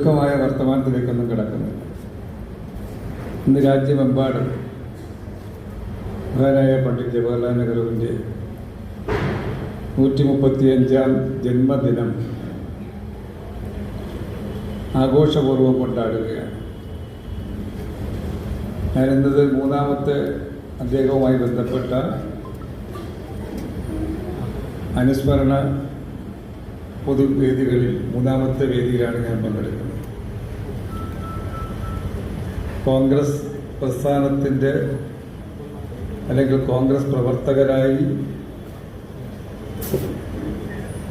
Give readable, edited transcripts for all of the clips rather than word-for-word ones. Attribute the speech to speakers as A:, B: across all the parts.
A: ദീർഘമായ വർത്തമാനത്തിലേക്കൊന്നും കിടക്കുന്നില്ല. ഇന്ന് രാജ്യമെമ്പാടും മഹാനായ പണ്ഡിറ്റ് ജവഹർലാൽ നെഹ്റുവിൻ്റെ 135-ാം ജന്മദിനം ആഘോഷപൂർവ്വം കൊണ്ടാടുകയാണ്. ഞാനിന്നത് മൂന്നാമത്തെ അദ്ദേഹവുമായി ബന്ധപ്പെട്ട അനുസ്മരണ പൊതുവേദികളിൽ മൂന്നാമത്തെ വേദിയിലാണ് ഞാൻ പങ്കെടുക്കുന്നത്. കോൺഗ്രസ് പ്രസ്ഥാനത്തിൻ്റെ അല്ലെങ്കിൽ കോൺഗ്രസ് പ്രവർത്തകരായി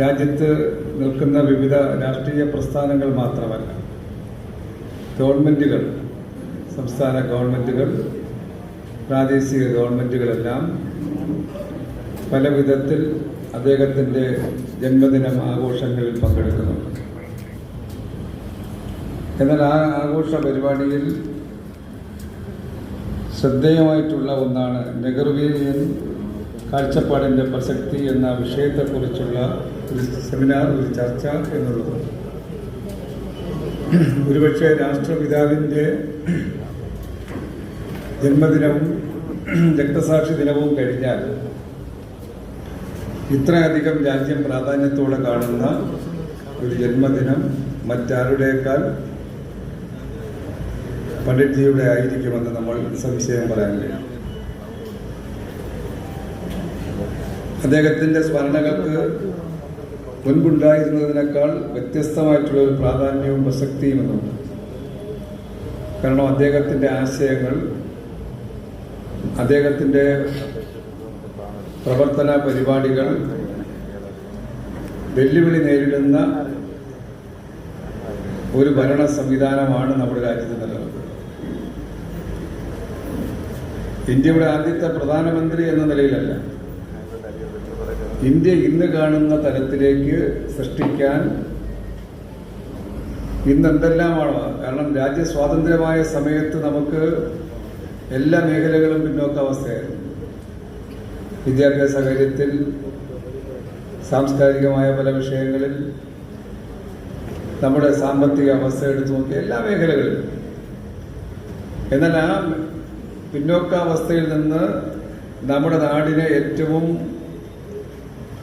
A: രാജ്യത്ത് നിൽക്കുന്ന വിവിധ രാഷ്ട്രീയ പ്രസ്ഥാനങ്ങൾ മാത്രമല്ല, ഗവൺമെൻറ്റുകൾ, സംസ്ഥാന ഗവൺമെൻറ്റുകൾ, പ്രാദേശിക ഗവൺമെൻറ്റുകളെല്ലാം പല വിധത്തിൽ അദ്ദേഹത്തിൻ്റെ ജന്മദിനം ആഘോഷങ്ങളിൽ പങ്കെടുക്കുന്നുണ്ട്. എന്നാൽ ആ ആഘോഷ പരിപാടിയിൽ ശ്രദ്ധേയമായിട്ടുള്ള ഒന്നാണ് നെഹ്റുവിയൻ കാഴ്ചപ്പാടിൻ്റെ പ്രസക്തി എന്ന വിഷയത്തെക്കുറിച്ചുള്ള ഒരു സെമിനാർ, ഒരു ചർച്ച എന്നുള്ളത്. ഒരുപക്ഷെ രാഷ്ട്രപിതാവിൻ്റെ ജന്മദിനവും രക്തസാക്ഷി ദിനവും കഴിഞ്ഞാൽ ഇത്രയധികം രാജ്യം പ്രാധാന്യത്തോടെ കാണുന്ന ഒരു ജന്മദിനം മറ്റാരുടേക്കാൾ പണ്ഡിറ്റ്ജിയുടെ ആയിരിക്കുമെന്ന് നമ്മൾ സംശയം പറയാൻ കഴിയും. അദ്ദേഹത്തിൻ്റെ സ്മരണകൾക്ക് മുൻപുണ്ടായിരുന്നതിനേക്കാൾ വ്യത്യസ്തമായിട്ടുള്ള ഒരു പ്രാധാന്യവും പ്രസക്തിയും എന്നുണ്ട്. കാരണം അദ്ദേഹത്തിൻ്റെ ആശയങ്ങൾ, അദ്ദേഹത്തിൻ്റെ പ്രവർത്തന പരിപാടികൾ വെല്ലുവിളി നേരിടുന്ന ഒരു ഭരണ സംവിധാനമാണ് നമ്മുടെ രാജ്യത്ത് നിലനിൽക്കുന്നത്. ഇന്ത്യയുടെ ആദ്യത്തെ പ്രധാനമന്ത്രി എന്ന നിലയിലല്ല, ഇന്ത്യ ഇന്ന് കാണുന്ന തലത്തിലേക്ക് സൃഷ്ടിക്കാൻ ഇന്ന് എന്തെല്ലാമാണോ. കാരണം രാജ്യസ്വാതന്ത്ര്യമായ സമയത്ത് നമുക്ക് എല്ലാ മേഖലകളും പിന്നോക്കാവസ്ഥയായിരുന്നു. വിദ്യാഭ്യാസ കാര്യത്തിൽ, സാംസ്കാരികമായ പല വിഷയങ്ങളിൽ, നമ്മുടെ സാമ്പത്തിക അവസ്ഥ എടുത്തു നോക്കിയ എല്ലാ മേഖലകളിലും. എന്നാൽ ആ പിന്നോക്കാവസ്ഥയിൽ നിന്ന് നമ്മുടെ നാടിനെ ഏറ്റവും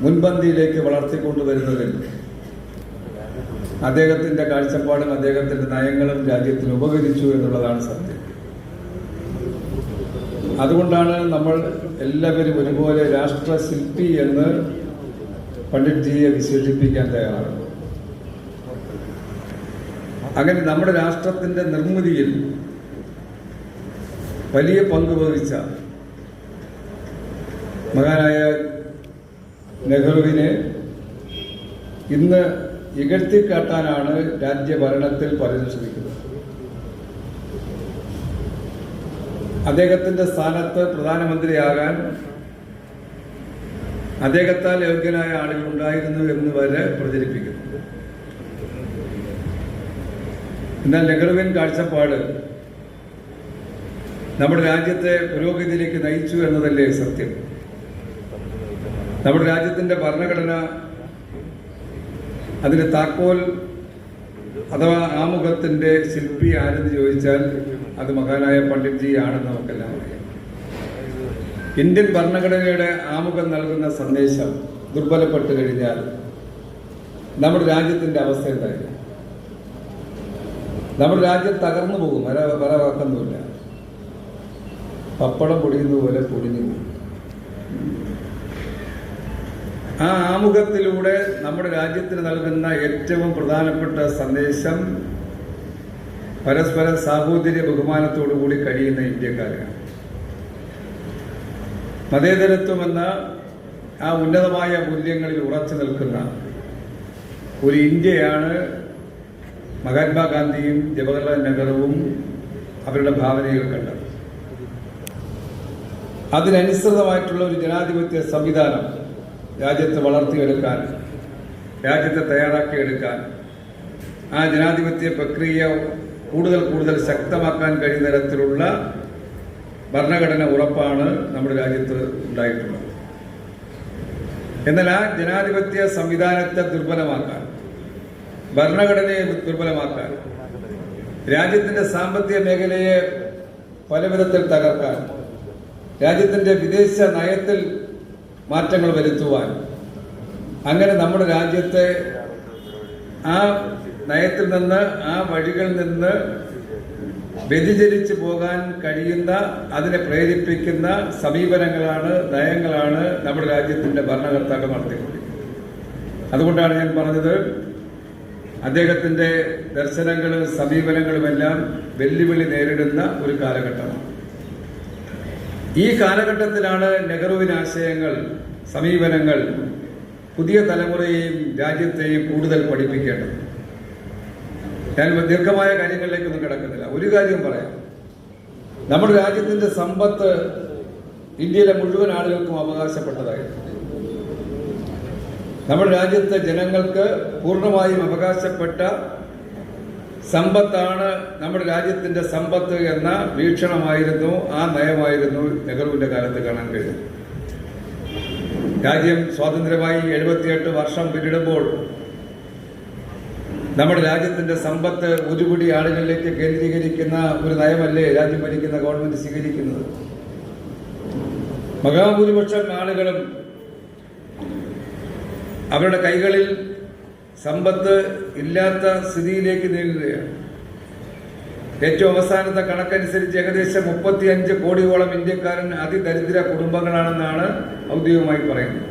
A: മുൻപന്തിയിലേക്ക് വളർത്തിക്കൊണ്ടുവരുന്നതിൽ അദ്ദേഹത്തിൻ്റെ കാഴ്ചപ്പാടും അദ്ദേഹത്തിൻ്റെ നയങ്ങളും രാജ്യത്തിന് ഉപകരിച്ചു എന്നുള്ളതാണ് സത്യം. അതുകൊണ്ടാണ് നമ്മൾ എല്ലാവരും ഒരുപോലെ രാഷ്ട്രശില്പി എന്ന് പണ്ഡിറ്റ്ജിയെ വിശേഷിപ്പിക്കാൻ തയ്യാറാണ്. അങ്ങനെ നമ്മുടെ രാഷ്ട്രത്തിൻ്റെ നിർമ്മിതിയിൽ വലിയ പങ്ക് വഹിച്ച മഹാനായ നെഹ്റുവിനെ ഇന്ന് ഇകഴ്ത്തിക്കാട്ടാനാണ് രാജ്യഭരണത്തിൽ പലരും ശ്രമിക്കുന്നത്. അദ്ദേഹത്തിന്റെ സ്ഥാനത്ത് പ്രധാനമന്ത്രിയാകാൻ അദ്ദേഹത്താൽ യോഗ്യനായ ആളുകൾ ഉണ്ടായിരുന്നു എന്ന് വരെ പ്രചരിപ്പിക്കുന്നു. എന്നാൽ നെഹ്റുവിൻ കാഴ്ചപ്പാട് നമ്മുടെ രാജ്യത്തെ പുരോഗതിയിലേക്ക് നയിച്ചു എന്നതല്ലേ സത്യം. നമ്മുടെ രാജ്യത്തിന്റെ ഭരണഘടന, അതിന് താക്കോൽ അഥവാ ആമുഖത്തിന്റെ ശില്പി ആരെന്ന് ചോദിച്ചാൽ അത് മഹാനായ പണ്ഡിറ്റ്ജി ആണെന്ന് നമുക്കെല്ലാം അറിയാം. ഇന്ത്യൻ ഭരണഘടനയുടെ ആമുഖം നൽകുന്ന സന്ദേശം ദുർബലപ്പെട്ടു കഴിഞ്ഞാൽ നമ്മുടെ രാജ്യത്തിന്റെ അവസ്ഥ എന്തായാലും നമ്മുടെ രാജ്യം തകർന്നു പോകും. വര വാക്കൊന്നുമില്ല, പപ്പടം പൊടിയുന്ന പോലെ പൊടിഞ്ഞു പോകും. ആ ആമുഖത്തിലൂടെ നമ്മുടെ രാജ്യത്തിന് നൽകുന്ന ഏറ്റവും പ്രധാനപ്പെട്ട സന്ദേശം പരസ്പര സാഹോദര്യ ബഹുമാനത്തോടുകൂടി കഴിയുന്ന ഇന്ത്യക്കാരാണ്. മതേതരത്വം എന്ന ആ ഉന്നതമായ മൂല്യങ്ങളിൽ ഉറച്ചു നിൽക്കുന്ന ഒരു ഇന്ത്യയാണ് മഹാത്മാഗാന്ധിയും ജവഹർലാൽ നെഹ്റുവും അവരുടെ ഭാവനയിൽ കണ്ടത്. അതിനനുസൃതമായിട്ടുള്ള ഒരു ജനാധിപത്യ സംവിധാനം രാജ്യത്തെ വളർത്തിയെടുക്കാൻ, രാജ്യത്തെ തയ്യാറാക്കിയെടുക്കാൻ, ആ ജനാധിപത്യ പ്രക്രിയ കൂടുതൽ ശക്തമാക്കാൻ കഴിയുന്ന തരത്തിലുള്ള ഭരണഘടന ഉറപ്പാണ് നമ്മുടെ രാജ്യത്ത് ഉണ്ടായിട്ടുള്ളത്. എന്നാൽ ആ ജനാധിപത്യ സംവിധാനത്തെ ദുർബലമാക്കാൻ, ഭരണഘടനയെ ദുർബലമാക്കാൻ, രാജ്യത്തിന്റെ സാമ്പത്തിക മേഖലയെ പല വിധത്തിൽ തകർക്കാൻ, രാജ്യത്തിന്റെ വിദേശ നയത്തിൽ മാറ്റങ്ങൾ വരുത്തുവാൻ, അങ്ങനെ നമ്മുടെ രാജ്യത്തെ ആ നയത്തിൽ നിന്ന്, ആ വഴികളിൽ നിന്ന് വ്യതിചലിച്ചു പോകാൻ കഴിയുന്ന, അതിനെ പ്രേരിപ്പിക്കുന്ന സമീപനങ്ങളാണ്, നയങ്ങളാണ് നമ്മുടെ രാജ്യത്തിന്റെ ഭരണകർത്താക്കൾ നടത്തിക്കൊണ്ടിരിക്കുന്നത്. അതുകൊണ്ടാണ് ഞാൻ പറഞ്ഞത്, അദ്ദേഹത്തിന്റെ ദർശനങ്ങളും സമീപനങ്ങളുമെല്ലാം വെല്ലുവിളി നേരിടുന്ന ഒരു കാലഘട്ടമാണ്. ഈ കാലഘട്ടത്തിലാണ് നെഹ്റുവിന് ആശയങ്ങൾ, സമീപനങ്ങൾ പുതിയ തലമുറയെയും രാജ്യത്തെയും കൂടുതൽ പഠിപ്പിക്കേണ്ടത്. ഞാൻ ദീർഘമായ കാര്യങ്ങളിലേക്കൊന്നും കിടക്കുന്നില്ല. ഒരു കാര്യം പറയാം, നമ്മുടെ രാജ്യത്തിന്റെ സമ്പത്ത് ഇന്ത്യയിലെ മുഴുവൻ ആളുകൾക്കും അവകാശപ്പെട്ടതായിരുന്നു. നമ്മുടെ രാജ്യത്തെ ജനങ്ങൾക്ക് പൂർണ്ണമായും അവകാശപ്പെട്ട സമ്പത്താണ് നമ്മുടെ രാജ്യത്തിന്റെ സമ്പത്ത് എന്ന വീക്ഷണമായിരുന്നു, ആ നയമായിരുന്നു നെഹ്റുവിന്റെ കാലത്ത് കാണാൻ കഴിയുന്നത്. രാജ്യം സ്വാതന്ത്ര്യമായി 78 വർഷം പിന്നിടുമ്പോൾ നമ്മുടെ രാജ്യത്തിന്റെ സമ്പത്ത് ഒരു പിടി ആളുകളിലേക്ക് കേന്ദ്രീകരിക്കുന്ന ഒരു നയമല്ലേ രാജ്യം ഭരിക്കുന്ന ഗവൺമെന്റ് സ്വീകരിക്കുന്നത്? മഹാഭൂരിപക്ഷം ആളുകളും അവരുടെ കൈകളിൽ സമ്പത്ത് ഇല്ലാത്ത സ്ഥിതിയിലേക്ക് നീങ്ങുകയാണ്. ഏറ്റവും അവസാനത്തെ കണക്കനുസരിച്ച് ഏകദേശം 35 കോടിയോളം ഇന്ത്യക്കാരൻ അതിദരിദ്ര കുടുംബങ്ങളാണെന്നാണ് ഔദ്യോഗികമായി പറയുന്നത്.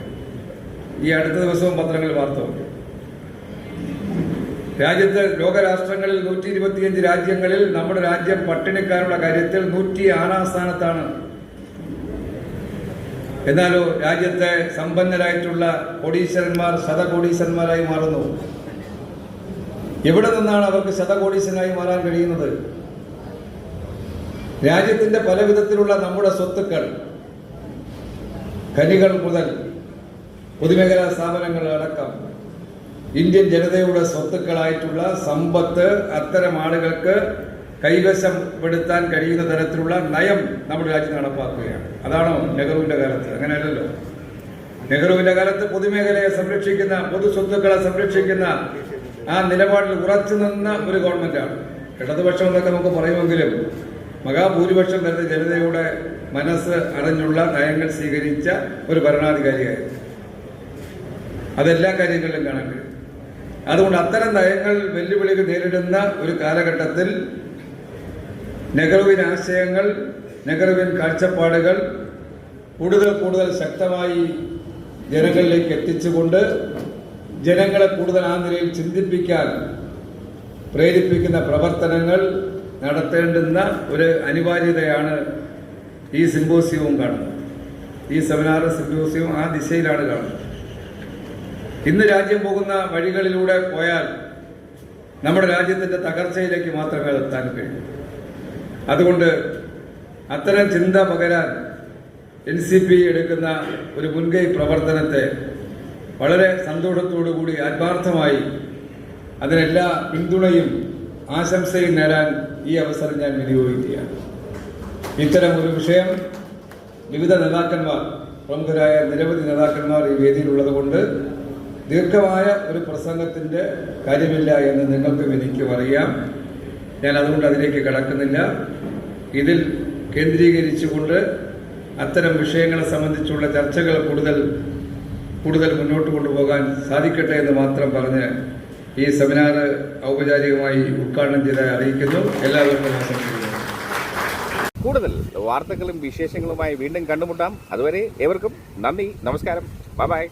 A: ഈ അടുത്ത ദിവസവും പത്രങ്ങളിൽ വാർത്ത വന്നു. രാജ്യത്ത് ലോകരാഷ്ട്രങ്ങളിൽ 125 രാജ്യങ്ങളിൽ നമ്മുടെ രാജ്യം പട്ടിണിക്കാരുടെ കാര്യത്തിൽ 106 സ്ഥാനത്താണ്. എന്നാലോ രാജ്യത്തെ സമ്പന്നരായിട്ടുള്ള കോടീശ്വരന്മാർ ശതകോടീശ്വരന്മാരായി മാറുന്നു. എവിടെ നിന്നാണ് അവർക്ക് ശതകോടീശ്വരനായി മാറാൻ കഴിയുന്നത്? രാജ്യത്തിന്റെ പല വിധത്തിലുള്ള നമ്മുടെ സ്വത്തുക്കൾ, ഖനികൾ മുതൽ പൊതുമേഖലാ സ്ഥാപനങ്ങൾ അടക്കം ഇന്ത്യൻ ജനതയുടെ സ്വത്തുക്കളായിട്ടുള്ള സമ്പത്ത് അത്തരം ആളുകൾക്ക് കൈവശപ്പെടുത്താൻ കഴിയുന്ന തരത്തിലുള്ള നയം നമ്മുടെ രാജ്യം നടപ്പാക്കുകയാണ്. അതാണോ നെഹ്റുവിന്റെ കാലത്ത്? അങ്ങനെയല്ലല്ലോ. നെഹ്റുവിന്റെ കാലത്ത് പൊതുമേഖലയെ സംരക്ഷിക്കുന്ന, പൊതു സ്വത്തുക്കളെ സംരക്ഷിക്കുന്ന ആ നിലപാടിൽ ഉറച്ചു നിന്ന ഒരു ഗവൺമെന്റാണ്. ഇടതുപക്ഷം എന്നൊക്കെ നമുക്ക് പറയുമെങ്കിലും മഹാഭൂരിപക്ഷം വരുന്ന ജനതയുടെ മനസ്സ് അറിഞ്ഞുള്ള നയങ്ങൾ സ്വീകരിച്ച ഒരു ഭരണാധികാരിയായിരുന്നു. അതെല്ലാ കാര്യങ്ങളിലും കാണാൻ കഴിയും. അതുകൊണ്ട് അത്തരം നയങ്ങൾ വെല്ലുവിളികൾ നേരിടുന്ന ഒരു കാലഘട്ടത്തിൽ നെഹ്റുവിൻ ആശയങ്ങൾ, നെഹ്റുവിൻ കാഴ്ചപ്പാടുകൾ കൂടുതൽ കൂടുതൽ ശക്തമായി ജനങ്ങളിലേക്ക് എത്തിച്ചുകൊണ്ട് ജനങ്ങളെ കൂടുതൽ ആ നിലയിൽ ചിന്തിപ്പിക്കാൻ പ്രേരിപ്പിക്കുന്ന പ്രവർത്തനങ്ങൾ നടത്തേണ്ടുന്ന ഒരു അനിവാര്യതയാണ് ഈ സിമ്പോസിയവും കാണുന്നത്. ഈ സെമിനാർ സിമ്പോസിയവും ആ ദിശയിലാണ് കാണുന്നത്. ഇന്ന് രാജ്യം പോകുന്ന വഴികളിലൂടെ പോയാൽ നമ്മുടെ രാജ്യത്തിന്റെ തകർച്ചയിലേക്ക് മാത്രമേ എത്താൻ കഴിയൂ. അതുകൊണ്ട് അത്തരം ചിന്ത പകരാൻ NCP എടുക്കുന്ന ഒരു മുൻകൈ പ്രവർത്തനത്തെ വളരെ സന്തോഷത്തോടുകൂടി ആത്മാർത്ഥമായി അതിനെല്ലാ പിന്തുണയും ആശംസയും നേടാൻ ഈ അവസരം ഞാൻ വിനിയോഗിക്കുകയാണ്. ഇത്തരം ഒരു വിഷയം വിവിധ നേതാക്കന്മാർ, പ്രമുഖരായ നിരവധി നേതാക്കന്മാർ ഈ വേദിയിലുള്ളത് കൊണ്ട് ദീർഘമായ ഒരു പ്രസംഗത്തിന്റെ കാര്യമില്ല എന്ന് നിങ്ങൾക്കും എനിക്കും അറിയാം. ഞാൻ അതുകൊണ്ട് അതിലേക്ക് കടക്കുന്നില്ല. ഇതിൽ കേന്ദ്രീകരിച്ചുകൊണ്ട് അത്തരം വിഷയങ്ങളെ സംബന്ധിച്ചുള്ള ചർച്ചകൾ കൂടുതൽ മുന്നോട്ട് കൊണ്ടുപോകാൻ സാധിക്കട്ടെ എന്ന് മാത്രം പറഞ്ഞ് ഈ സെമിനാർ ഔപചാരികമായി ഉദ്ഘാടനം ചെയ്തായി അറിയിക്കുന്നു. എല്ലാവർക്കും ആശംസിക്കുന്നു.
B: കൂടുതൽ വാർത്തകളും വിശേഷങ്ങളുമായി വീണ്ടും കണ്ടുമുട്ടാം. അതുവരെ ഏവർക്കും നന്ദി, നമസ്കാരം, ബൈ ബൈ.